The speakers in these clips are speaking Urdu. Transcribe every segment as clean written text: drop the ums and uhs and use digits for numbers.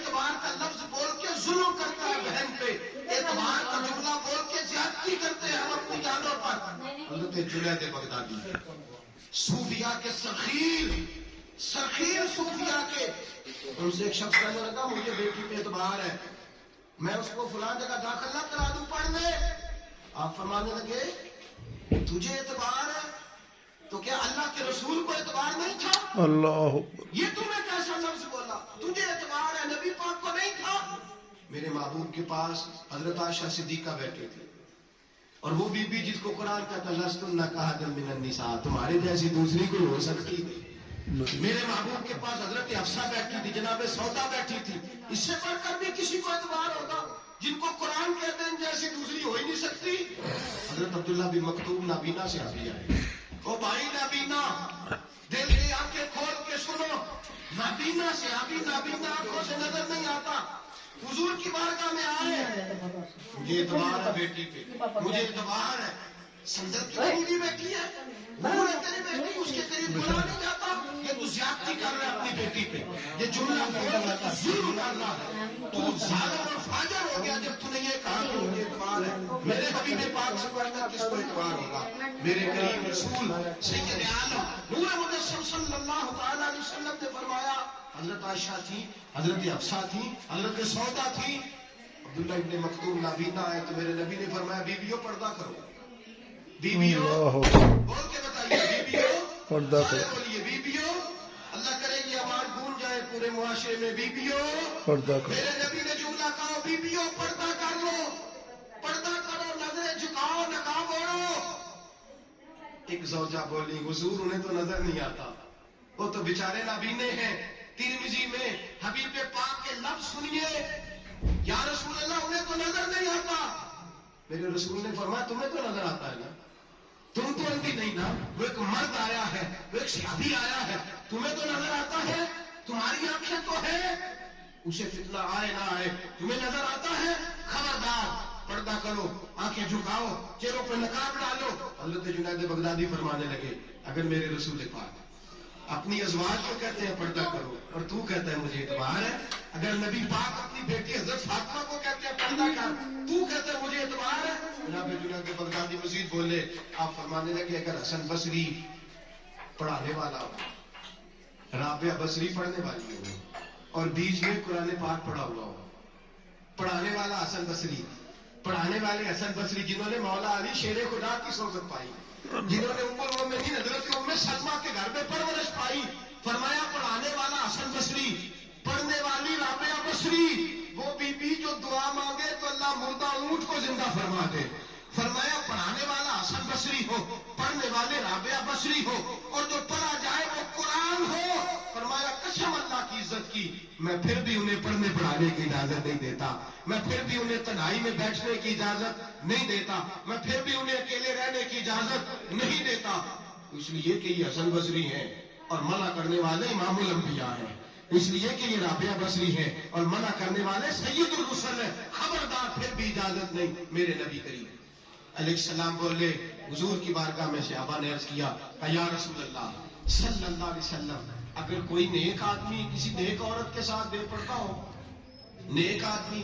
اعتبار کا لفظ بول کے ظلم کرتا ہے بہن پہ، اعتبار کا جملہ بول کے زیادتی کرتے ہیں ہم اپنی جانوں پر. حضرت جنید بغدادی صوفیاء کے سرخیر صوفیاء کے، ان سے ایک شخص کہنے لگا مجھے بیٹی پہ اعتبار ہے، میں اس کو فلاں جگہ داخل نہ کرا دوں پڑھنے. آپ فرمانے لگے تجھے اعتبار ہے تو کیا اللہ کے رسول کو اعتبار نہیں تھا؟ اللہ یہ تمہیں کیسا لفظ بولا؟ تجھے اعتبار ہے نبی پاک کو نہیں تھا؟ میرے محبوب کے پاس حضرت عائشہ صدیقہ بیٹھی تھی، اور وہ بی بی جس کو قرآن کہتا لستن کاحد من النساء، تمہارے جیسی دوسری کوئی ہو سکتی تھی. میرے محبوب کے پاس حضرت حفصہ بیٹھی تھی، جناب سودا بیٹھی تھی. اس سے بڑھ کر بھی کسی کو اعتبار ہوگا جن کو قرآن کہتے ہیں جیسی دوسری ہو ہی نہیں سکتی. حضرت عبداللہ بن مکتوم نابینا سے حاضر آئے. او بھائی نابینا، دل کی آنکھیں کھول کے سنو، نابینا سے نابینا آنکھوں سے نظر نہیں آتا. حضور کی بارگاہ میں آئے، مجھے اعتبار ہے بیٹی پہ، مجھے اعتبار ہے. سندر کی بیٹی بیٹی ہے، نور ہے تیری بیٹی، اس کے قریب بلا نہیں جاتا. یہ تو زیادتی کر رہا ہے اپنی بیٹی پہ، یہ جملہ بول رہا ہے، ظلم کر رہا ہے. تو ظالم اور فاجر ہو گیا جب تو نے یہ کہا کہ مجھے اعتبار ہے. میرے حبیب پاک سے بڑھ کر کس کو اعتبار ہوگا؟ میرے کریم رسول سید عالم نور مجسم صلی اللہ تعالی علیہ وسلم نے فرمایا، حضرت عائشہ تھی، حضرت حفصہ تھی، حضرت سودا تھی. عبداللہ ابن مکتوم نابینا آئے تو میرے نبی نے فرمایا بیویوں پردہ کرو، بیویوں بول کے بتائیے، بیویوں پردہ سارے بولیے بیویوں. اللہ کرے یہ آواز گونج جائے پورے معاشرے میں، بیویوں پردہ کرو. میرے نبی نے جملہ کہا بیویوں پردہ کر لو، پردہ کرو، نظریں جھکاؤ، نقاب اوڑھو. ایک زوجہ بولی حضور انہیں تو نظر نہیں آتا، وہ تو بیچارے نابینے ہیں. ترمذی میں حبیب پاک کے لفظ سنیے، یا رسول اللہ انہیں تو نظر نہیں آتا. میرے رسول نے فرمایا تمہیں تو نظر آتا ہے نا، تم تو اندھی نہیں نا. وہ ایک مرد آیا ہے، وہ ایک صحابی آیا ہے، تمہیں تو نظر آتا ہے، تمہاری آنکھیں تو ہے، اسے فتنہ آئے نہ آئے تمہیں نظر آتا ہے. خبردار پردہ کرو، آنکھیں جھکاؤ، چہروں پہ نقاب ڈالو. حضرت جنید بغدادی فرمانے لگے اگر میرے رسول پاک اپنی ازواج کو کہتے ہیں پردہ کرو اور تو کہتا ہے مجھے اعتبار ہے، اگر نبی پاک اپنی بیٹی حضرت فاطمہ کو کہتے ہیں پردہ کر، تو کہتا ہے مجھے اعتبار ہے. جناب جنید بغدادی مزید بولے، آپ فرمانے لگے اگر حسن بصری پڑھانے والا ہو، رابعہ بصری پڑھنے والی ہو، اور بیچ میں قرآن پاک پڑھا ہوا ہو، پڑھانے والا حسن بصری، پڑھانے والے حسن بصری جنہوں نے مولا علی شیر خدا کی صحبت پائی، جنہوں نے ام المؤمنین حضرت ام سلمہ کے گھر میں پرورش پائی. فرمایا پڑھانے والا حسن بصری، پڑھنے والی رابعہ بصری، وہ بی بی جو دعا مانگے تو اللہ مردہ اونٹ کو زندہ فرما دے. فرمایا پڑھانے والا حسن بصری ہو، پڑھنے والے رابعہ بصری ہو، اور جو پڑھا جائے وہ قرآن ہو. فرمایا قسم اللہ کی عزت کی میں پھر بھی انہیں پڑھنے پڑھانے کی اجازت نہیں دیتا، میں پھر بھی انہیں تنہائی میں بیٹھنے کی اجازت نہیں دیتا، میں پھر بھی انہیں اکیلے رہنے کی اجازت نہیں دیتا. اس لیے کہ یہ حسن بصری ہیں اور منع کرنے والے امام الانبیاء ہیں، اس لیے کہ یہ رابعہ بصری ہیں اور منع کرنے والے سید الرسل ہیں. خبردار پھر بھی اجازت نہیں. میرے نبی کریم علیہ السلام بولے، حضور کی بارگاہ میں صحابہ نے عرض کیا یا رسول اللہ صلی اللہ علیہ وسلم، اگر کوئی نیک آدمی کسی نیک عورت کے ساتھ بے پردہ ہو، نیک آدمی،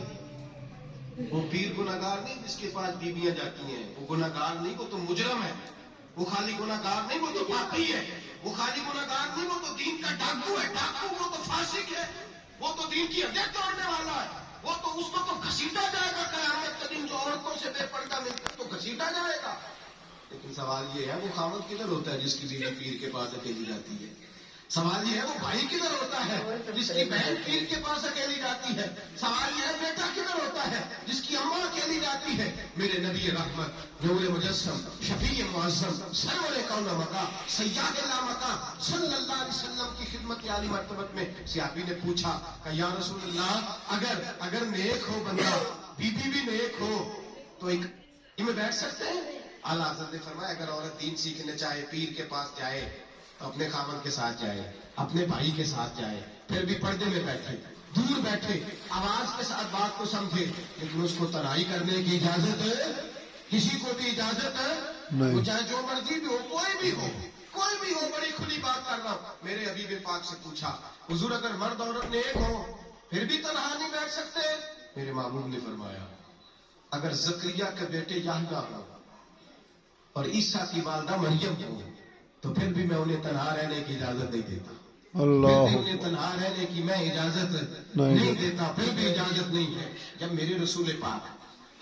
وہ پیر گناہگار نہیں جس کے پاس بیویاں جاتی ہیں، وہ گناہگار نہیں، وہ تو مجرم ہے. وہ خالی گناہگار نہیں، وہ تو پاپی ہے. وہ خالی گناہگار نہیں، وہ تو دین کا ڈاکو ہے. ڈاکو وہ تو فاسق ہے، وہ تو دین کی حدیں توڑنے والا ہے. وہ تو اس کو تو گھسیٹا جائے گا قیامت کے دن، جو عورتوں سے بے پردہ مل کر تو گھسیٹا جائے گا. لیکن سوال یہ ہے وہ خامد کدھر ہوتا ہے جس کی بیوی پیر کے پاس اکیلی جاتی ہے؟ سوال یہ ہے وہ بھائی کدھر ہوتا ہے جس کی بہن پیر کے پاس اکیلی جاتی ہے؟ سوال یہ ہے بیٹا کدھر ہوتا ہے جس کی اماں اکیلی جاتی ہے؟ میرے نبی رحمت نور مجسم شفیع معظم سرور کون مکا سیاد لامکا صلی اللہ علیہ وسلم کی خدمت عالی مرتبت میں صحابی نے پوچھا کہ یا رسول اللہ اگر نیک ہو بندہ، بی بی بھی نیک ہو تو ایک میں بیٹھ سکتے ہیں؟ اعلیٰ حضرت نے فرمایا اگر عورت دین سیکھنے چاہے پیر کے پاس جائے تو اپنے خاوند کے ساتھ جائے، اپنے بھائی کے ساتھ جائے، پھر بھی پردے میں بیٹھے، دور بیٹھے، آواز کے ساتھ بات کو سمجھے، لیکن اس کو تنہائی کرنے کی اجازت ہے؟ کسی کو بھی اجازت ہے؟ وہ چاہے جو مرضی بھی ہو، کوئی بھی ہو، بڑی کھلی بات کر رہا ہوں. میرے حبیب پاک سے پوچھا حضور اگر مرد عورت نیک ہو پھر بھی تنہا نہیں بیٹھ سکتے؟ میرے محبوب نے فرمایا اگر زکریا کے بیٹے یحییٰ ہوں اور عیسیٰ کی والدہ مریم ہوں تو پھر بھی میں انہیں تنہا رہنے کی اجازت نہیں دیتا، پھر بھی انہیں تنہا رہنے کی میں اجازت نہیں دیتا، پھر بھی اجازت نہیں ہے۔ جب میرے رسول پاک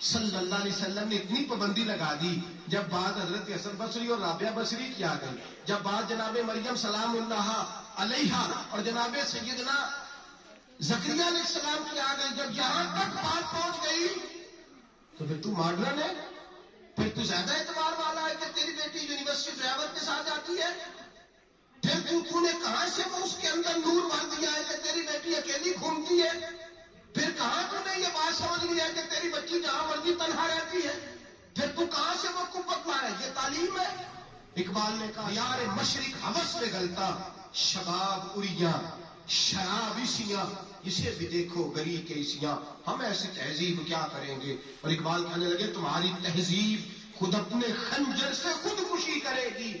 صلی اللہ علیہ وسلم نے اتنی پابندی لگا دی، جب بات حضرت حسن بصری اور رابعہ بصری کی آ گئی، جب بات جناب مریم سلام اللہ علیہا اور جناب سیدنا زکریا علیہ السلام کی آ گئی، جب یہاں تک بات پہنچ گئی تو پھر تو ماڈرن ہے، پھر تو زیادہ اعتبار والا ہے کہ تیری بیٹی یونیورسٹی ڈرائیور کے ساتھ جاتی ہے، پھر تو نے کہاں سے وہ اس کے اندر نور بھر دیا ہے کہ تیری بیٹی اکیلی گھومتی ہے، پھر کہاں تو نے یہ بات سمجھ لیا کہ تیری بچی جہاں مرضی تنہا رہتی ہے، پھر تو کہاں سے وہ قوت لایا؟ یہ تعلیم ہے۔ اقبال نے کہا یار مشرق ہوس میں گلتا شباب اریاں شراب اسیاں، اسے بھی دیکھو گری کے اسیاں، ہم ایسی تہذیب کیا کریں گے؟ اور اقبال کہنے لگے تمہاری تہذیب خود اپنے خنجر سے خودکشی کرے گی،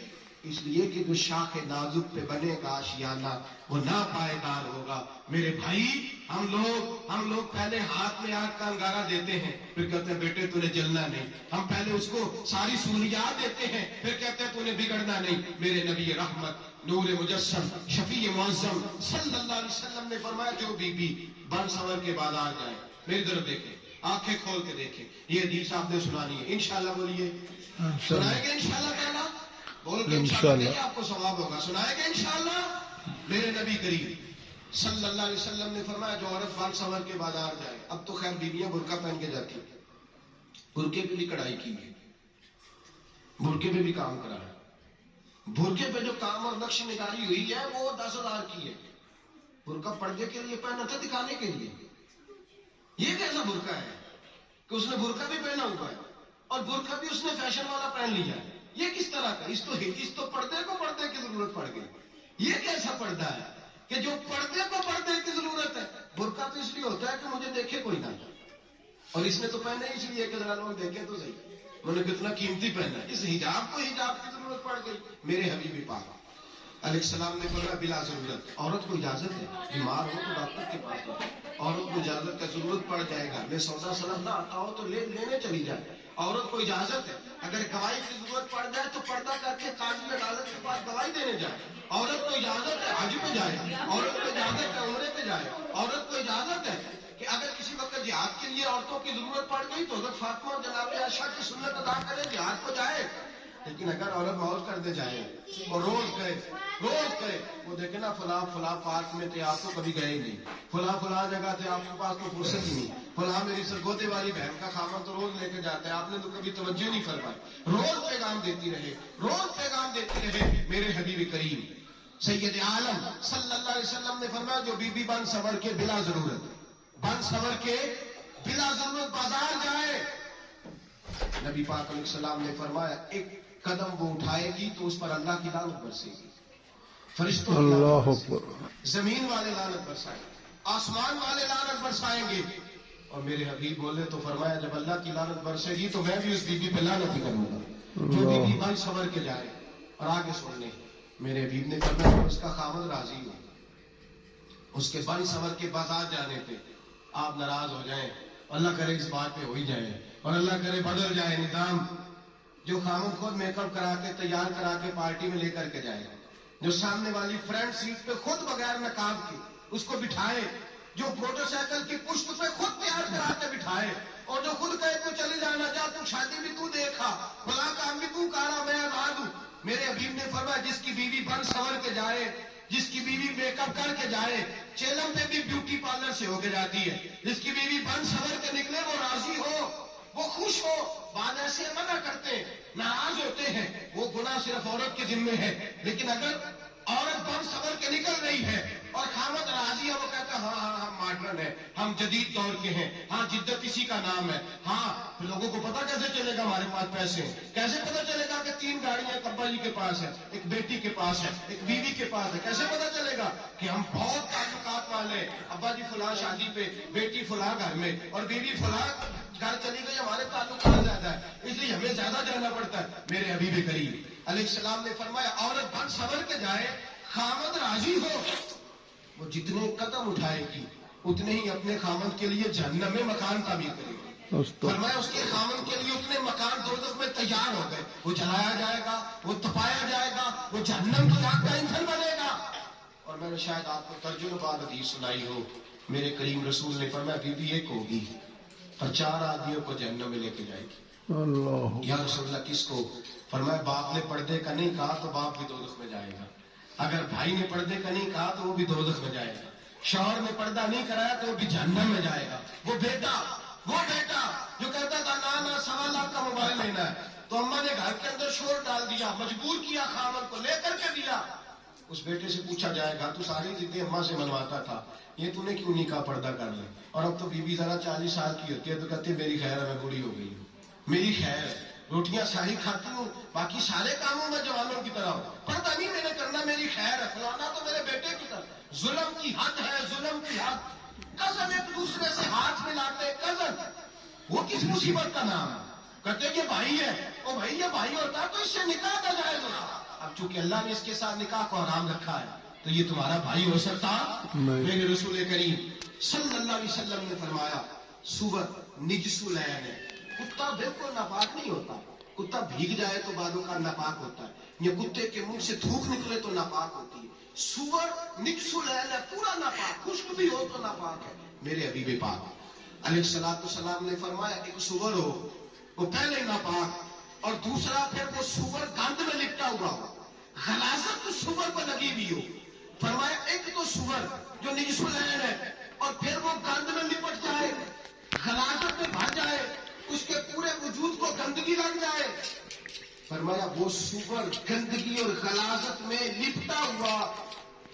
اس لیے کہ جو شاخ نازک پہ بنے گا آشیانہ وہ ناپائیدار ہوگا۔ میرے بھائی ہم لوگ پہلے ہاتھ میں آگ کا انگارہ دیتے ہیں، پھر کہتے ہیں بیٹے تو نے جلنا نہیں، ہم پہلے اس کو ساری سہولیات دیتے ہیں، پھر کہتے ہیں تو نے بگڑنا نہیں۔ میرے نبی رحمت نور مجسم شفیع معظم صلی اللہ علیہ وسلم نے فرمایا جو بی بی بن سنور کے بازار جائے، میری طرف دیکھیں، آنکھیں کھول کے دیکھیں، یہ حدیث آپ نے سنانی ہے، انشاءاللہ بولیے سنائیں گے انشاءاللہ تعالیٰ، بول کے انشاءاللہ آپ کو ثواب ہوگا، سنائیں گے انشاءاللہ۔ میرے نبی کریم صلی اللہ علیہ وسلم نے فرمایا جو عورت بال سنور کے بازار جائے، اب تو خیر بیویاں برقع پہن کے جاتی، برقعے پہ بھی کڑھائی کی ہے، برقعے پہ بھی کام کرا ہے، برقعے پہ جو کام اور نقش نگاری ہوئی ہے وہ 10,000 کی ہے، برقع پردے کے لیے پہنا تھا دکھانے کے لیے، یہ کیسا برقع ہے کہ اس نے برقع بھی پہنا ہوا ہے اور برقع بھی اس نے فیشن والا پہن لیا ہے، یہ کس طرح کا؟ اس تو پردے کو پردے کی ضرورت پڑ گئی، یہ کیسا پردہ ہے کہ جو پردے کو پردے کی ضرورت ہے؟ برقع تو اس لیے ہوتا ہے کہ مجھے دیکھے کوئی نہ، اور اس نے تو پہنا اس لیے کہ ذرا لوگ دیکھیں تو صحیح انہوں نے کتنا قیمتی پہنا، اس حجاب کو حجاب کی ضرورت پڑ گئی۔ میرے حبیب پاک علیہ السلام نے فرمایا بلا ضرورت، عورت کو اجازت ہے بیمار ہو تو ڈاکٹر کے پاس جائے، عورت کو اجازت کا ضرورت پڑ جائے گا میں سودا سلف نہ آتا ہو تو لینے چلی جائے، عورت کو اجازت ہے اگر گواہی کی ضرورت پڑ جائے تو پردہ کر کے قاضی عدالت کے پاس گواہی دینے جائے، عورت کو اجازت ہے حج پہ جائے، عورت کو اجازت ہے عمرے پہ جائے، عورت کو اجازت ہے کہ اگر کسی وقت جہاد کے لیے عورتوں کی ضرورت پڑ گئی تو حضرت فاطمہ اور جناب عائشہ کی سنت ادا کرے جہاد کو جائے، لیکن اگر عورت موت کرتے جائے اور روز گئے وہ دیکھے نا فلاں پارک میں تھے آپ تو کبھی گئے ہی نہیں، فلاں جگہ تھے آپ کے پاس تو فرصت ہی نہیں، فلاں میری سرگوتے والی بہن کا خامن تو روز لے کے جاتا ہے آپ نے تو کبھی توجہ نہیں فرمائی، روز پیغام دیتی رہے۔ میرے حبیب کریم سید عالم صلی اللہ علیہ وسلم نے فرمایا جو بی بی بن سنور کے بلا ضرورت بازار جائے، نبی پاک علیہ السلام نے فرمایا ایک قدم وہ اٹھائے گی تو اس پر اللہ کی لعنت برسے گی، فرشتوں کی لعنت برسے گی، زمین والے لعنت برسائیں گے، آسمان والے لعنت برسائیں گے، اور میرے حبیب بولے تو فرمایا جب اللہ کی لعنت برسے گی تو میں بھی اس بی بی پہ لعنت ہی کروں گا جو بی بی بن سنور کے جائے۔ اور آگے سن لیں میرے حبیب نے فرمایا اس کا خاوند راضی ہو، اس کے بن سنور کے بازار جانے پہ آپ ناراض ہو جائیں، اللہ کرے اس بات پہ ہو ہی جائے اور اللہ کرے بدل جائے نظام، جو خامد خود میک اپ کرا کے تیار کرا کے پارٹی میں لے کر کے جائے، جو سامنے والی فرنٹ سیٹ پہ خود بغیر نقاب کی اس کو بٹھائے، جو موٹر سائیکل کی پشت پہ خود تیار کرا کے بٹھائے اور جو خود کہے تو چلے جانا جا تو شادی بھی تو دیکھا فلاں کام بھی تو کرا میں آزاد ہوں۔ میرے حبیب نے فرمایا جس کی بیوی بن سنور کے جائے، جس کی بیوی میک اپ کر کے جائے، چیلم پہ بھی بیوٹی پارلر سے ہو کے جاتی ہے، جس کی بیوی بن سنور کے نکلے وہ راضی ہو، وہ خوش ہو، بعض ایسے منع کرتے ہیں ناراض ہوتے ہیں، وہ گناہ صرف عورت کے ذمے ہے، لیکن اگر عورت بن سنور کے نکل رہی ہے اور خامد راضی ہے وہ کہتا ہے ہاں ہم ماڈرن ہیں، ہم جدید دور کے ہیں، ہاں جدت اسی کا نام ہے، ہاں لوگوں کو پتا کیسے چلے گا ہمارے پاس پیسے ہیں، کیسے پتا چلے گا کہ 3 گاڑیاں ایک ابا جی کے پاس ہے، ایک بیٹی کے پاس ہے، ایک بیوی کے پاس ہے، کیسے پتا چلے گا کہ ہم بہت تعلقات والے، ابا جی فلاں شادی پہ، بیٹی فلاں گھر میں اور بیوی فلاں گھر چلی گئی، ہمارے تعلقات زیادہ ہے اس لیے ہمیں زیادہ جانا پڑتا ہے۔ میرے حبیب کریم علیہ السلام نے فرمایا عورت بن سنور کے جائے، خامد راضی ہو، وہ جتنے قدم اٹھائے گی اتنے ہی اپنے خامند کے لیے جہنم میں مکان تعمیر کرے گا. فرمایا اس کے خامند کے لیے اتنے مکان دوزخ میں تیار ہو گئے. وہ جلایا جائے گا, وہ تپایا جائے گا, وہ جہنم کی آگ کا ایندھن بنے گا. اور میں نے شاید آپ کو ترجمہ بعد حدیث سنائی ہو, میرے کریم رسول نے فرمایا بی بی ایک ہوگی اور 4 آدمیوں کو جہنم میں لے کے جائے گی. اللہ, یا رسول اللہ کس کو؟ فرمایا باپ نے پردے کا نہیں کہا تو باپ بھی دوزخ میں جائے گا. اگر بھائی نے پردے کا نہیں کہا تو وہ بھی دوزخ میں جائے گا. شوہر نے پردہ نہیں کرایا تو وہ بھی جہنم میں جائے گا. وہ بیٹا جو کہتا تھا نا 1.25 لاکھ کا موبائل لینا ہے, تو اماں نے گھر کے اندر شور ڈال دیا, مجبور کیا خاوند کو, لے کر کے دیا. اس بیٹے سے پوچھا جائے گا تو ساری ضدیں اماں سے منواتا تھا, یہ تو نے کیوں نہیں کہا پردہ کر لیں؟ اور اب تو بیوی ذرا 40 سال کی ہوتی ہے تو کہتے میری خیر ہے, میں بوڑھی ہو گئی ہوں, میری خیر ہے, روٹیاں ساری کھاتی ہوں, باقی سارے کاموں میں جوانوں کی طرح ہوں, پردہ نہیں میں نے کرنا, میری خیر ہے. فلانا تو میرے بیٹے کی طرح. ظلم کی حد ہے, ظلم کی حد. کزن ایک دوسرے سے ہاتھ ملاتے, کزن وہ کس مصیبت کا نام ہے؟ کہتے یہ بھائی ہے, او بھائی یہ بھائی ہوتا تو اس سے نکاح کا جائز ہوتا. اب چونکہ اللہ نے اس کے ساتھ نکاح کو حرام رکھا ہے تو یہ تمہارا بھائی ہو سکتا؟ میرے رسول کریم صلی اللہ علیہ وسلم نے فرمایا سور نجس العین ہے. کتا بالکل ناپاک نہیں ہوتا, کتا بھیگ جائے تو بالوں کا ناپاک ہوتا ہے, یہ کتے کے منہ سے تھوک نکلے تو ناپاک ہوتی ہے. سور نجس العین ہے, پورا ناپاک, خشک بھی ہو تو ناپاک ہے. میرے حبیب پاک علیہ الصلوۃ والسلام نے فرمایا ایک سور ہو وہ پہلے ناپاک اور دوسرا پھر وہ سور گند میں لپٹا ہوا ہو, غلاظت سور پر لگی ہوئی ہو. فرمایا ایک تو سور جو نجس العین ہے اور پھر وہ گند میں لپٹ جائے, غلاظت میں بھر جائے, اس کے پورے وجود کو گندگی لگ جائے. فرمایا وہ سور گندگی اور غلاظت میں لپٹا ہوا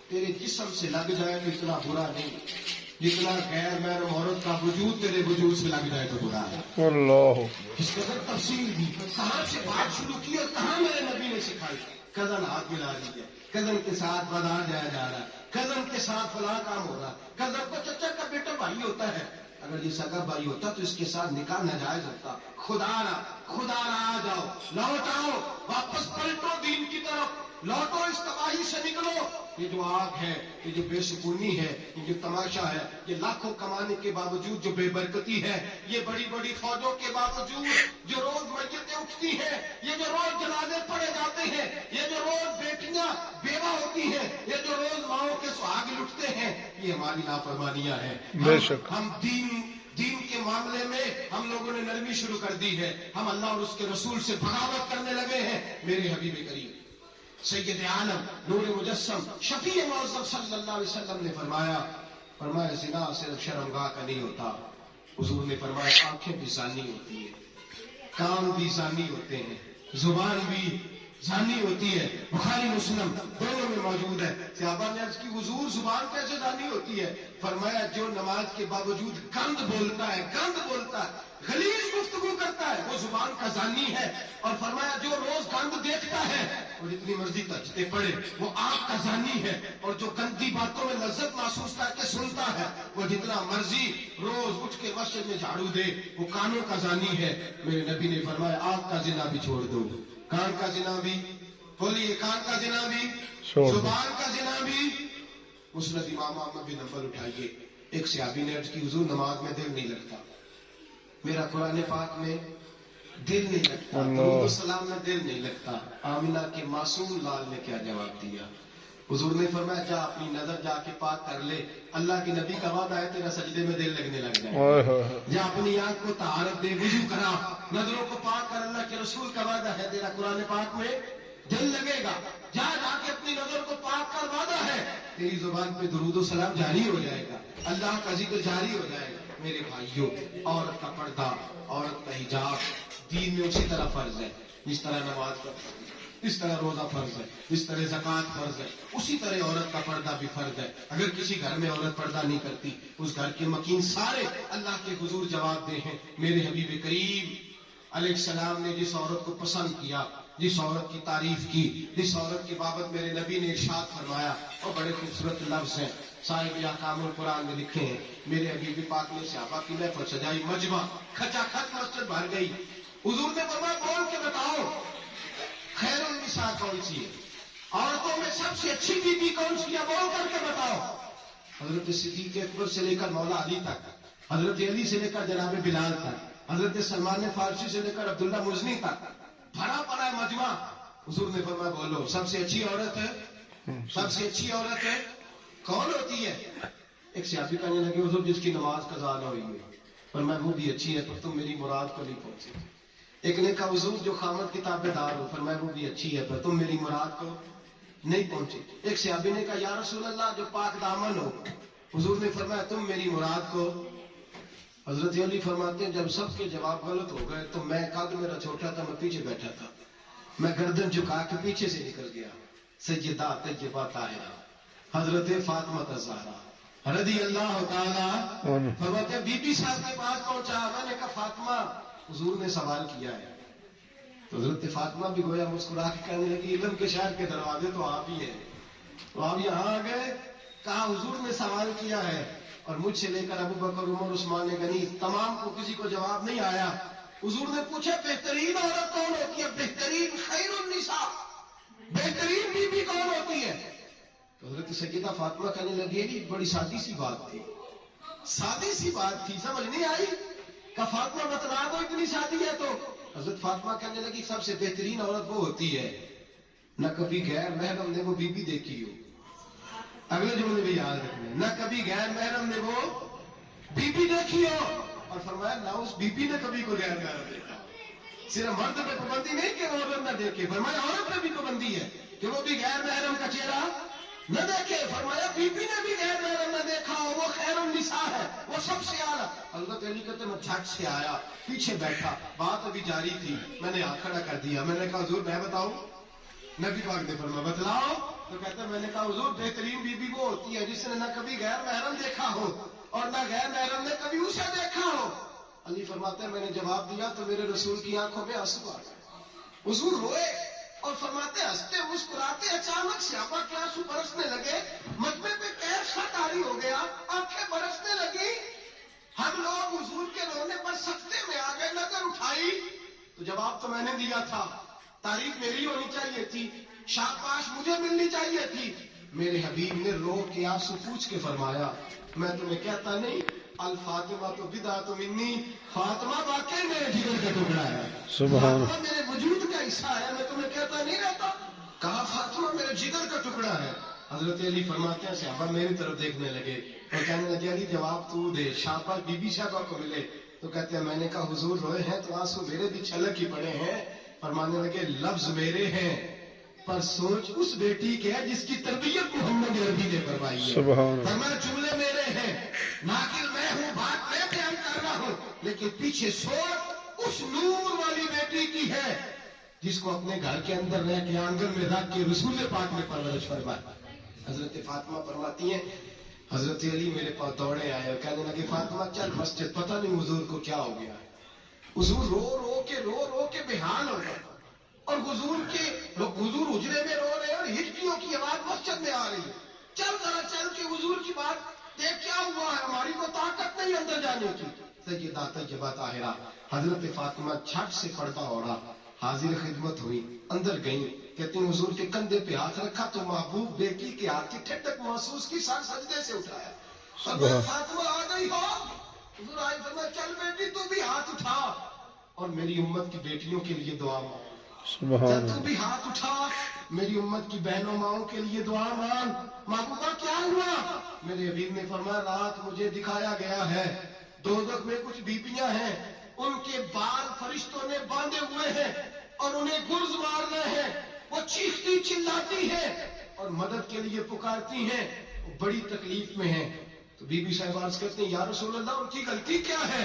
تیرے جسم سے لگ جائے تو اتنا برا نہیں جتنا غیر محرم عورت کا وجود تیرے وجود سے لگ جائے تو برا ہے. اللہ, اس قدر تفصیل دی, کہاں سے بات شروع کی اور کہاں میرے نبی نے سکھائی. کزن ہاتھ ملا دیجیے, کزن کے ساتھ بازار جایا جا رہا ہے, کزن کے ساتھ فلاں کام ہو رہا ہے, کزن کو چچا کا بیٹا بھائی ہوتا ہے. اگر یہ سگا بھائی ہوتا تو اس کے ساتھ نکاح ناجائز ہوتا. خدا را آ جاؤ, لوٹ آؤ, واپس پلٹو دین کی طرف, لوٹو, اس تباہی سے نکلو. یہ جو آگ ہے, یہ جو بے سکونی ہے, یہ جو تماشا ہے, یہ لاکھوں کمانے کے باوجود جو بے برکتی ہے, یہ بڑی بڑی فوجوں کے باوجود جو روز مسجدیں اٹھتی ہیں, یہ جو روز جنازے پڑے جاتے ہیں, یہ جو روز بیٹیاں بیوہ ہوتی ہیں, یہ جو روز ماؤں کے سہاگ لٹتے ہیں, یہ ہماری نافرمانیاں ہیں. ہم دین کے معاملے میں ہم لوگوں نے نرمی شروع کر دی ہے, ہم اللہ اور اس کے رسول سے بغاوت کرنے لگے ہیں. میرے حبیب کریم سید عالم نور مجسم شفیع معظم صلی اللہ علیہ وسلم نے فرمایا زنا صرف شرمگاہ کا نہیں ہوتا. حضور نے فرمایا آنکھیں بھی زانی ہوتی ہیں, کان بھی زانی ہوتے ہیں, زبان بھی زانی ہوتی ہے. بخاری مسلم دونوں میں موجود ہے. صحابہ نے عرض کی حضور زبان کیسے زانی ہوتی ہے؟ فرمایا جو نماز کے باوجود گند بولتا ہے, غلیظ گفتگو کرتا ہے, وہ زبان کا زانی ہے. اور فرمایا جو روز گند دیکھتا ہے اور جتنی مرضی تجدے پڑے وہ آنکھ کا زانی ہے. اور جو گندی باتوں میں لذت محسوس کر کے سنتا ہے وہ جتنا مرضی روز اٹھ کے مسجد میں جھاڑو دے وہ کانوں کا زانی ہے. میرے نبی نے فرمایا آنکھ کا زنا بھی چھوڑ دو, کان کا زنا بھی, بولیے کان کا زنا بھی, زبان کا زنا بھی. مسند امام احمد بن حنبل اٹھائیے. ایک صحابی نے عرض کی حضور نماز میں دل نہیں لگتا, میرا قرآن پاک میں دل نہیں لگتا, درود و سلام میں دل نہیں لگتا. آمنہ کے معصوم لال نے کیا جواب دیا؟ حضور نے فرمایا جا اپنی نظر جا کے پاک کر لے, اللہ کے نبی کا وعدہ ہے تیرا سجدے میں دل لگنے لگ جائے. جا اپنی آنکھ کو طہارت دے, وضو کرا, نظروں کو پاک کر, اللہ کے رسول کا وعدہ ہے تیرا قرآن پاک میں دل لگے گا. جا کے اپنی نظر کو پاک کر, وعدہ ہے تیری زبان پہ درود و سلام جاری ہو جائے گا, اللہ کا ذکر جاری ہو جائے گا. میرے بھائیوں, عورت کا پردہ, عورت کا حجاب دین میں اسی طرح فرض ہے جس طرح نماز فرض ہے, اس طرح روزہ فرض ہے, اس طرح زکوٰۃ فرض ہے, اسی طرح عورت کا پردہ بھی فرض ہے. اگر کسی گھر میں عورت پردہ نہیں کرتی اس گھر کے مکین سارے اللہ کے حضور جواب دے ہیں. میرے حبیب کریم علیہ السلام نے جس عورت کو پسند کیا, جس عورت کی تعریف کی, جس عورت کی بابت میرے نبی نے ارشاد فرمایا, اور بڑے خوبصورت لفظ ہیں صاحب احکام القرآن میں لکھے ہیں. میرے حبیب پاک نے صحابہ کی محفل سجائی, مجمع کھچا کھچ مسجد بھر گئی. حضور نے فرمایا بول کے بتاؤ خیر النساء کون سی ہے, عورتوں میں سب سے اچھی بیوی کون سی ہے, بول کر کے بتاؤ. حضرت صدیق اکبر سے لے کر مولا علی تک، حضرت علی سے لے کر جناب بلال تک، حضرت سلمان فارسی سے لے کر عبداللہ مزنی تک بھرا پڑا ہے مجمع. حضور نے فرمایا بولو سب سے اچھی عورت ہے، سب سے اچھی عورت ہے کون ہوتی ہے؟ ایک صحابی کہنے لگے حضور جس کی نماز قضا نہ ہوئی ہے. فرمایا وہ بھی اچھی ہے پر تم میری مراد کو نہیں پہنچے. ایک نے کہا حضور جو خامد کی تابعدار ہو. فرمایا وہ بھی اچھی ہے پر تم میری مراد کو نہیں پہنچے. ایک صحابی نے کہا یا رسول اللہ جو پاک دامن ہو. حضور نے فرمایا تم میری مراد کو. حضرت علی فرماتے ہیں جب سب کے جواب غلط ہو گئے تو میں قد میرا چھوٹا تھا، میں پیچھے بیٹھا تھا، میں گردن جھکا کے پیچھے سے نکل گیا. سیدہ طیبہ طاہرہ حضرت فاطمہ الزہرا رضی اللہ تعالی فرماتے بی بی صاحب کے پاس پہنچا. میں نے کہا فاطمہ حضور نے سوال کیا ہے. تو حضرت فاطمہ بھی گویا مسکرا کے کہنے لگی علم کے شہر کے دروازے تو آپ ہی ہیں. تو آپ یہاں آ گئے. کہا حضور نے سوال کیا ہے اور مجھ سے لے کر ابو بکر عمر عثمان غنی تمام کو کسی کو جواب نہیں آیا. حضور نے پوچھا بہترین عورت کون ہوتی ہے؟ بہترین خیر النساء بہترین بیوی کون ہوتی ہے؟ تو حضرت سیدہ فاطمہ کہنے لگی یہ بڑی سادی سی بات تھی، سادی سی بات تھی، سمجھ نہیں آئی. کہ فاطمہ بتلا دو اتنی سادی ہے. تو حضرت فاطمہ کہنے لگی سب سے بہترین عورت وہ ہوتی ہے نہ کبھی غیر محرم نے وہ بیوی دیکھی ہو. اگلے جملے بھی یاد رکھنے، نہ کبھی غیر محرم نے وہ بیوی دیکھی ہو. اور فرمایا نہ اس بیوی نے کبھی کوئی غیر محرم دیکھا. صرف مرد پہ پابندی نہیں کہ وہ عورت نہ دیکھے، فرمایا عورت پہ بھی پابندی ہے کہ وہ بھی غیر محرم کا چہرہ نہ دیکھے. فرمایا بیوی نے بھی غیر محرم نہ دیکھا ہو وہ خیر النساء ہے، وہ سب سے اعلیٰ. حضرت علی کہتے میں جھٹ سے آیا پیچھے بیٹھا، بات ابھی جاری تھی، میں نے ہاتھ کھڑا کر دیا. میں نے کہا حضور میں بتاؤں؟ نبی پاک نے فرمایا بتلاؤ. تو کہتا ہے میں نے کہا حضور بہترین بیوی وہ ہوتی ہے جس نے نہ کبھی غیر محرم دیکھا ہو اور نہ غیر محرم نے کبھی اسے دیکھا ہو. علی فرماتے ہیں میں نے جواب دیا تو میرے رسول کی آنکھوں میں آنسو آ گئے. حضور روئے اور فرماتے ہنستے مسکراتے اچانک صحابہ کے آنسو برسنے لگے. مجمع پہ کیف سا طاری ہو گیا، آنکھیں برسنے لگی. ہم لوگ حضور کے رونے پر سجدے میں آ گئے. نظر اٹھائی تو جواب تو میں نے دیا تھا، تعریف میری ہونی چاہیے تھی، شاباش مجھے ملنی چاہیے تھی. میرے حبیب نے رو کے آنسو پوچھ کے فرمایا میں تمہیں کہتا نہیں الفاطمہ تو بدعۃ منی، فاطمہ واقعی میرے جگر کا ٹکڑا ہے، فاطمہ میرے وجود کا حصہ ہے، میں تمہیں کہتا نہیں رہتا. کہا فاطمہ میرے جگر کا ٹکڑا ہے. حضرت علی فرماتے ہیں صحابہ میری طرف دیکھنے لگے اور کہنے لگے علی جواب تو دے، شاباش بی بی صاحبہ کو ملے. تو کہتے ہیں میں نے کہا حضور روئے ہیں تو آنسو میرے بھی چھلک ہی پڑے ہیں. فرمانے لگے لفظ میرے ہیں پر سوچ اس بیٹی کے ہے جس کی تربیت محمد عربی نے فرمائی ہے. فرمایا جملے میرے ہیں، ناقل میں ہوں، بات میں بیان کر رہا ہوں، لیکن پیچھے سوچ اس نور والی بیٹی کی ہے جس کو اپنے گھر کے اندر رہ کے آنگن میں رکھ کے رسول پاک نے پرورش فرمائی. حضرت فاطمہ فرماتی ہیں حضرت علی میرے پاس دوڑے آئے اور کہنے لگے فاطمہ چل مسجد، پتہ نہیں حضور کو کیا ہو گیا. حضور رو کے بحال ہو گئے اور حضور حجرے میں رو رہے اور ہچکیوں کی آواز مسجد میں آ رہی ہے. چل ذرا چل کے حضور کی بات دیکھ کیا ہوا ہے، ہماری کو طاقت نہیں اندر جانے کی. سیدہ طیبہ طاہرہ حضرت فاطمہ جھٹ سے پردہ اوڑھا حاضر خدمت ہوئی، اندر گئیں. کہتے ہیں حضور کے کندھے پہ ہاتھ رکھا تو محبوب بیٹی کے ہاتھ کی ٹھنڈک محسوس کی، سر سجدے سے اٹھایا. فاطمہ آ گئی ہو. حضور آئے فرمایا چل بیٹی تو بھی ہاتھ اٹھا اور میری امت کی بیٹیوں کے لیے دعا مانگ. جب تو بھی ہاتھ اٹھا میری امت کی بہنوں ماؤں کے لیے دعا مانگ. محبوبہ کیا ہوا؟ میرے حبیب نے فرمایا رات مجھے دکھایا گیا ہے دوزخ میں کچھ بیبیاں ہیں، ان کے بال فرشتوں نے باندھے ہوئے ہیں اور انہیں گرز مار رہے ہیں. وہ چیختی چلاتی ہیں اور مدد کے لیے پکارتی ہیں، وہ بڑی تکلیف میں ہیں. تو بی بی صاحب عرض کرتے ہیں یا رسول اللہ ان کی غلطی کیا ہے؟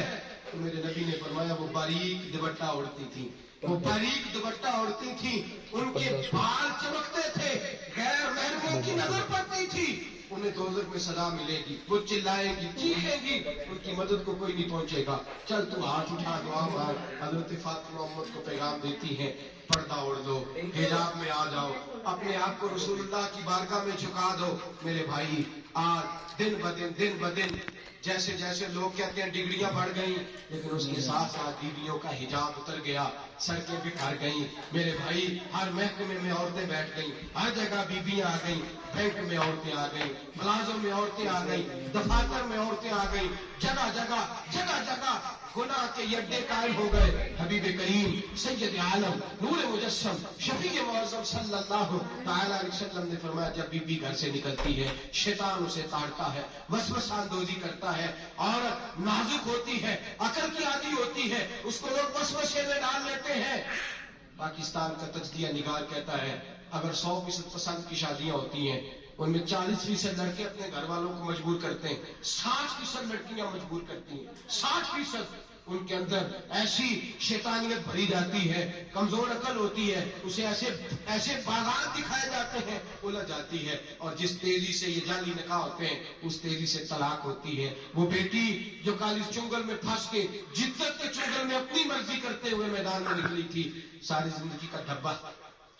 تو میرے نبی نے فرمایا وہ باریک دوپٹہ اوڑھتی تھی، وہ باریک دوپٹہ اوڑھتی تھی، ان کے بال چمکتے تھے، غیر محرموں کی نظر پڑتی تھی. انہیں دوزخ میں سزا ملے گی، وہ چلائیں گی چیخیں گی، ان کی مدد کو کوئی نہیں پہنچے گا. چل تو ہاتھ اٹھا دعا مانگ. حضرت فاطمہ امت کو پیغام دیتی ہیں پردہ اوڑھ دو، حجاب میں آ جاؤ، اپنے آپ کو رسول اللہ کی بارگاہ میں جھکا دو. میرے بھائی آج دن بدن جیسے جیسے لوگ کہتے ہیں ڈگریاں بڑھ گئیں، لیکن اس کے ساتھ ساتھ بیویوں کا حجاب اتر گیا، سڑکیں بکھر گئیں. میرے بھائی ہر محکمے میں عورتیں بیٹھ گئیں، ہر جگہ بیویاں آ گئیں. بینک میں عورتیں آ گئی، ملازم میں عورتیں آ گئی، دفاتر میں عورتیں آ گئی، جگہ جگہ گناہ کے اڈے قائم ہو گئے۔ حبیب کریم سید عالم نور مجسم شفیع معظم صلی اللہ تعالی علیہ وسلم نے فرمایا جب بی بی گھر سے نکلتی ہے شیطان اسے تاڑتا ہے، وسوسہ اندوزی کرتا ہے، اور نازک ہوتی ہے، عقل کی عادی ہوتی ہے، اس کو لوگ وسوسے میں ڈال لیتے ہیں۔ پاکستان کا تجزیہ نگار کہتا ہے اگر 100% پسند کی شادیاں ہوتی ہیں ان میں 40% لڑکے اپنے گھر والوں کو مجبور کرتے ہیں، 60% لڑکیاں مجبور کرتی ہیں، 60% ان کے اندر ایسی شیطانیت بھری جاتی ہے، کمزور عقل ہوتی ہے، اسے ایسے باغات دکھائے جاتے ہیں، الجھ جاتی ہے، اور جس تیزی سے یہ جعلی نکاح ہوتے ہیں اس تیزی سے طلاق ہوتی ہے۔ وہ بیٹی جو کالی چنگل میں پھنس کے جدت کے چنگل میں اپنی مرضی کرتے ہوئے میدان میں نکلی تھی، ساری زندگی کا ڈبہ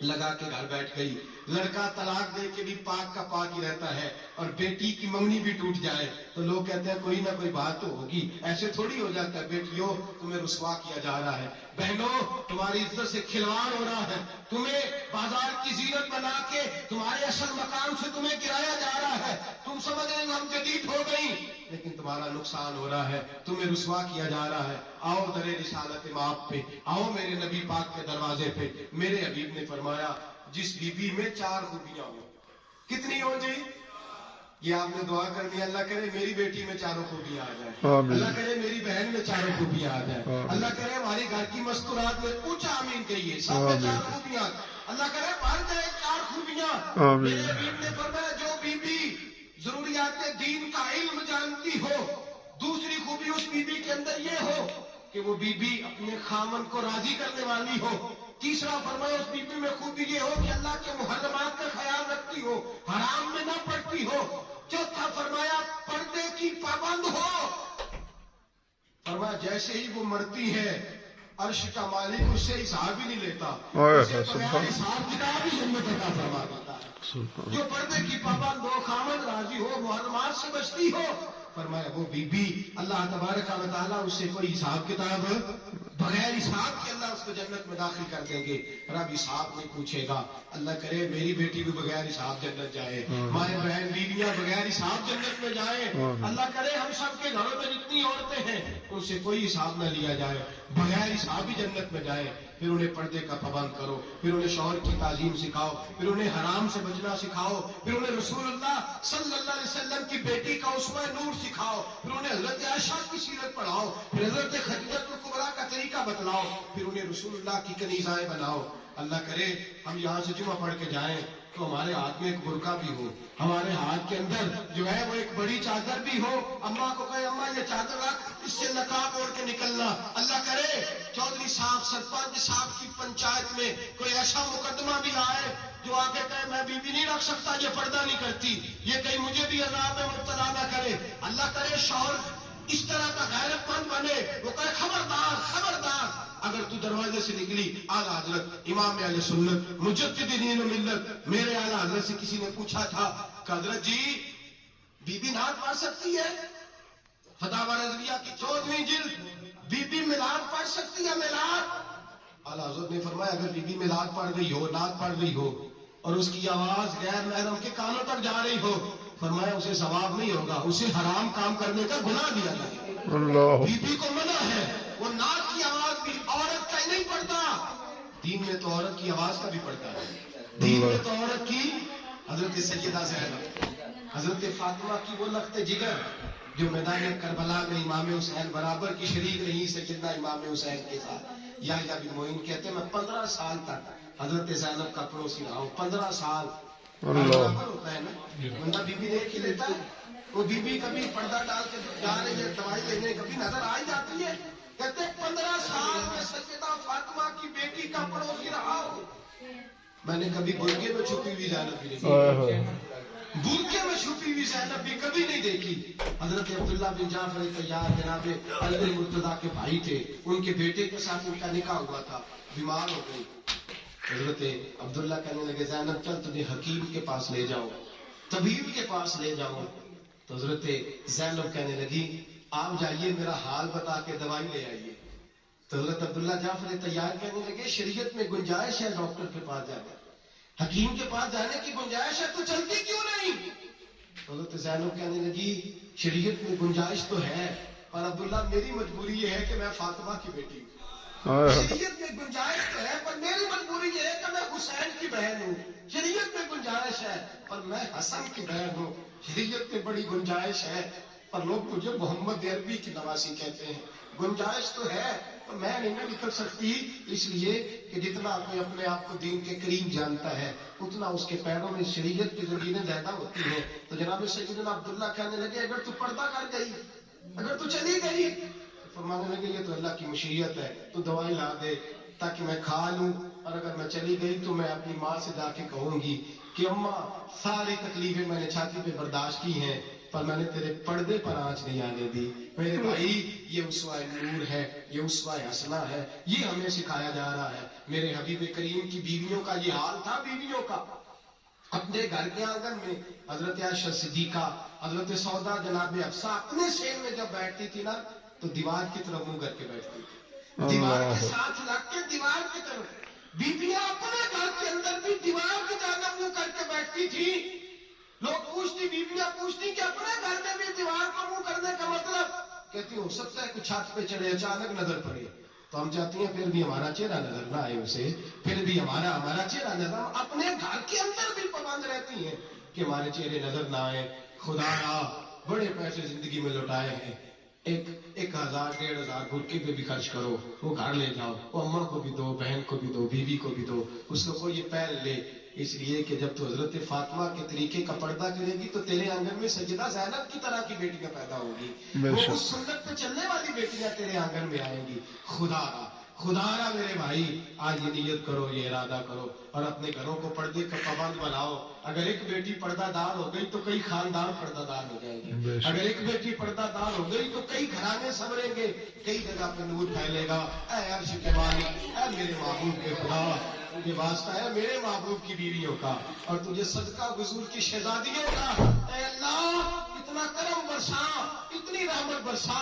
لگا کے گھر بیٹھ گئی۔ لڑکا طلاق دے کے بھی پاک کا پاک ہی رہتا ہے، اور بیٹی کی منگنی بھی ٹوٹ جائے تو لوگ کہتے ہیں کوئی نہ کوئی بات تو ہوگی، ایسے تھوڑی ہو جاتا ہے۔ بیٹیوں تمہیں رسوا کیا جا رہا ہے، بہنوں تمہاری عزت سے کھلواڑ ہو رہا ہے، تمہیں بازار کی زینت بنا کے تمہارے اصل مقام سے تمہیں گرایا جا رہا ہے۔ تم سمجھ رہے ہم جدید ہو گئی لیکن تمہارا نقصان ہو رہا ہے، تمہیں رسوا کیا جا رہا ہے۔ آؤ در رسالت مآب پہ، آؤ میرے نبی پاک کے دروازے پہ۔ میرے حبیب نے فرمایا جس بی بی میں 4 خوبیاں ہوں، کتنی ہوں جی؟ یہ آپ نے دعا کر دی، اللہ کرے میری بیٹی میں 4 خوبیاں آ جائیں، اللہ کرے میری بہن میں 4 خوبیاں آ جائیں، اللہ کرے ہماری گھر کی مستورات میں اونچا آمین کہیے سب میں 4 خوبیاں، اللہ کرے بھر جائے 4 خوبیاں۔ میرے حبیب نے فرمایا جو بی بی ضروریات دین کا علم جانتی ہو، دوسری خوبی اس بی بی کے اندر یہ ہو کہ وہ بی بی اپنے خامن کو راضی کرنے والی ہو، تیسرا فرمایا اس بی بی میں خوبی یہ ہو کہ اللہ کے محرمات کا خیال رکھتی ہو، حرام میں نہ پڑتی ہو، چوتھا فرمایا پردے کی پابند ہو۔ فرمایا جیسے ہی وہ مرتی ہے عرش کا مالک اس سے حساب ہی نہیں لیتا، اسے بغیر حساب کتاب ہی جنت عطا فرما دیتا ہے۔ جو پردے کی پابند ہو، خامن راضی ہو، محرمات سے بچتی ہو، فرمایا وہ بی بی اللہ تبارک و تعالیٰ اس سے کوئی حساب کتاب بغیر حساب کے اللہ اس کو جنت میں داخل کر دیں گے، رب حساب نہیں پوچھے گا۔ اللہ کرے میری بیٹی بھی بغیر حساب جنت جائے، مائیں بہن بیویاں بغیر حساب جنت میں جائیں، اللہ کرے ہم سب کے گھروں میں جتنی عورتیں ہیں ان سے کوئی حساب نہ لیا جائے، بغیر حساب ہی جنت میں جائے۔ پھر انہیں پردے کا پابند کرو، پھر انہیں شوہر کی تعظیم سکھاؤ، پھر انہیں حرام سے بچنا سکھاؤ، پھر انہیں رسول اللہ صلی اللہ علیہ وسلم کی بیٹی کا اسوہ نور سکھاؤ، پھر انہیں حضرت عائشہ کی سیرت پڑھاؤ، پھر حضرت خدیجہ الکبریٰ کا طریقہ بتلاؤ، پھر انہیں رسول اللہ کی کنیزائیں بناؤ۔ اللہ کرے ہم یہاں سے جمعہ پڑھ کے جائیں تو ہمارے ہاتھ میں ایک برقع بھی ہو، ہمارے ہاتھ کے اندر جو ہے وہ ایک بڑی چادر بھی ہو، اماں کو کہے اماں یہ چادر رکھ، اس سے نقاب اوڑھ کے نکلنا۔ اللہ کرے چودھری صاحب سرپنچ صاحب کی پنچایت میں کوئی ایسا مقدمہ بھی آئے جو آگے کہے میں بیوی نہیں رکھ سکتا، یہ پردہ نہیں کرتی، یہ کہیں مجھے بھی عذاب میں مبتلا نہ کرے۔ اللہ کرے شوہر اس طرح کا غیرت مند بنے، وہ کہے خبردار خبردار، اگر تو دروازے سے نکلی اعلیٰ حضرت امام اہل سنت مجدد دین و ملت میرے اعلیٰ حضرت سے کسی نے پوچھا تھا کہ حضرت جی بی بی نعت پڑھ سکتی ہے؟ فتاوی رضویہ کی 14ویں جلد، بی بی میلاد پڑھ سکتی ہے؟ میلاد اعلیٰ حضرت نے فرمایا اگر بی بی میلاد پڑھ رہی ہو، نعت پڑھ رہی ہو اور اس کی آواز غیر محرم کے کانوں تک جا رہی ہو، فرمایا اسے ثواب نہیں ہوگا، اسے حرام کام کرنے کا گناہ دیا جائے گا۔ بی بی کو منع ہے، وہ نعت کی آواز بھی عورت کا ہی نہیں پڑتا، دین میں تو عورت کی آواز کا بھی پڑتا ہے، دین میں تو عورت کی حضرت سیدہ زینب، حضرت فاطمہ کی وہ لخت جگر جو میدان کربلا میں امام حسین برابر کی شریک رہی سیدنا امام حسین کے ساتھ۔ یحییٰ بن معین کہتے ہیں میں 15 سال تک حضرت زینب کا پڑوسی رہا ہوں، 15 سال۔ برابر ہوتا ہے نا، بندہ بی بی دیکھ ہی لیتا ہے، وہ بی بی کبھی پردہ ڈال کے جا رہی ہے دوائی لینے، کبھی نظر آ جاتی ہے۔ کہتے ہیں 15 سال میں سیدہ فاطمہ کی بیٹی کا پڑوسی رہا ہوں، میں نے کبھی برقعے میں چھپی ہوئی زینب بھی نہیں دیکھی، برقعے میں چھپی ہوئی زینب بھی کبھی نہیں دیکھی۔ حضرت عبداللہ بن جعفر طیار جناب علی مرتضیٰ کے بھائی تھے، ان کے بیٹے کے ساتھ ان کا نکاح ہوا تھا، بیمار ہو گئی۔ حضرت عبداللہ کہنے لگے زینب چل تجھے حکیم کے پاس لے جاؤ، طبیب کے پاس لے جاؤ۔ تو حضرت زینب کہنے لگی آپ جائیے میرا حال بتا کے دوائی لے آئیے۔ تو حضرت عبداللہ جعفر طیار کہنے لگے شریعت میں گنجائش ہے ڈاکٹر کے پاس جانا، حکیم کے پاس جانے کی گنجائش ہے تو چلتی کیوں نہیں؟ حضرت زینب کہنے لگی شریعت میں گنجائش تو ہے پر عبداللہ میری مجبوری یہ ہے کہ میں فاطمہ کی بیٹی ہوں. شریعت میں گنجائش تو ہے پر میری مجبوری یہ ہے کہ میں حسین کی بہن ہوں. شریعت میں گنجائش ہے پر میں حسن کی بہن ہوں. شریعت میں بڑی گنجائش ہے پر لوگ مجھے محمد عربی کی نواسی کہتے ہیں. گنجائش تو ہے پر میں نہیں نکل سکتی اس لیے کہ جتنا کوئی اپنے آپ کو دین کے قریب جانتا ہے اتنا اس کے پیروں میں شریعت کی زمینیں زیادہ ہوتی ہیں. تو جناب سیدنا عبداللہ کہنے لگے اگر تو پردہ کر گئی, اگر تو چلی گئی, فرمانے لگے یہ تو اللہ کی مشیت ہے, تو دوائی لا دے تاکہ میں کھا لوں, اور اگر میں چلی گئی تو میں اپنی ماں سے جا کے کہوں گی کہ اماں ساری تکلیفیں میں نے چھاتی پہ برداشت کی ہیں پر میں نے تیرے پردے پر آنچ نہیں آنے دی. میرے بھائی یہ اسوہ نور ہے, یہ اسوہ حسنہ ہے, یہ ہمیں سکھایا جا رہا ہے. میرے حبیب کریم کی بیویوں کا یہ حال تھا. بیویوں کا اپنے گھر کے آنگن میں حضرت عائشہ صدیقہ, حضرت سودا, جناب حفصہ اپنے سین میں جب بیٹھتی تھی نا تو دیوار کی طرف منہ کر کے بیٹھتی تھی, دیوار کے ساتھ لگ کے دیوار کی طرف. بیویاں اپنے گھر کے اندر بھی دیوار کی جانب منہ کر کے بیٹھتی تھی. لوگ پوچھتی, بیویاں پوچھتی کہ اپنے گھر میں بھی دیوار کو منہ کرنے کا مطلب, کہتی ہو سکتا ہے کہ چھت پہ چڑھے اچانک نظر پڑے تو ہم چاہتی ہیں پھر بھی ہمارا چہرہ نظر نہ آئے اسے, پھر بھی ہمارا چہرہ نظر. ہم اپنے گھر کے اندر بھی پابند رہتی ہیں کہ ہمارے چہرے نظر نہ آئے. خدا را بڑے پیسے زندگی میں لوٹائے ہیں, 1000 1500 گھٹکے پہ بھی خرچ کرو, وہ گھر لے جاؤ, وہ اماں کو بھی دو, بہن کو بھی دو, بیوی کو بھی دو, اس کو کوئی پہل لے. اس لیے کہ جب تو حضرت فاطمہ کے طریقے کا پردہ کرے گی تو تیرے آنگن میں سیدہ زینب کی طرح کی بیٹیاں پیدا ہوں گی, وہ اس سنت پہ چلنے والی بیٹیاں تیرے آنگن میں آئیں گی. خدا را میرے بھائی آج یہ نیت کرو, یہ ارادہ کرو اور اپنے گھروں کو پردے کا پابند بناؤ. اگر ایک بیٹی پردہ دار ہو گئی تو کئی خاندان پردہ دار ہو جائیں گے. اگر ایک بیٹی پردہ دار ہو گئی تو کئی گھرانے سنوریں گے, کئی جگہ پہ نور پھیلے گا. اے عرش کے مالک, اے میرے محبوب کے خدا, تجھے واسطہ ہے میرے محبوب کی بیویوں کا اور تجھے صدقہ حضور کی شہزادیوں کا. اے اللہ اتنا کرم برسا, اتنی رحمت برسا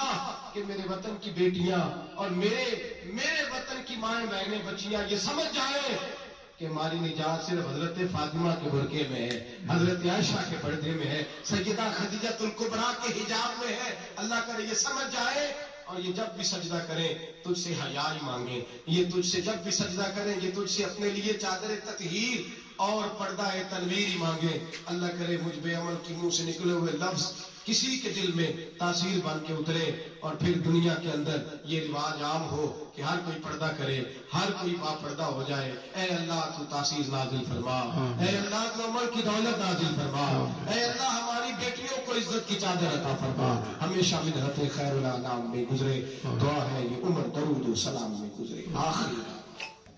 کہ میرے وطن کی بیٹیاں اور میرے وطن کی مائیں بہنیں بچیاں یہ سمجھ جائیں کہ ہماری نجات صرف حضرت فاطمہ کے برقعے میں ہے, حضرت عائشہ کے پردے میں ہے, سیدہ خدیجہ الکبریٰ کے حجاب میں ہے. اللہ کرے یہ سمجھ جائے اور یہ جب بھی سجدہ کریں تجھ سے حیا مانگیں, یہ تجھ سے جب بھی سجدہ کریں یہ تجھ سے اپنے لیے چادر تطہیر اور پردہ تنویر مانگیں. اللہ کرے مجھ بے عمل کی منہ سے نکلے ہوئے لفظ کسی کے دل میں تاثیر بن کے اترے اور پھر دنیا کے اندر یہ رواج عام ہو کہ ہر کوئی پردہ کرے, ہر کوئی با پردہ ہو جائے. اے اللہ تو تاثیر نازل فرما, اے اللہ تو عمل کی دولت نازل فرما, اے اللہ ہماری بیٹیوں کو عزت کی چادر عطا فرما, ہمیشہ مدحت خیر الانام میں گزرے. دعا ہے یہ عمر درود و سلام میں گزرے. آخری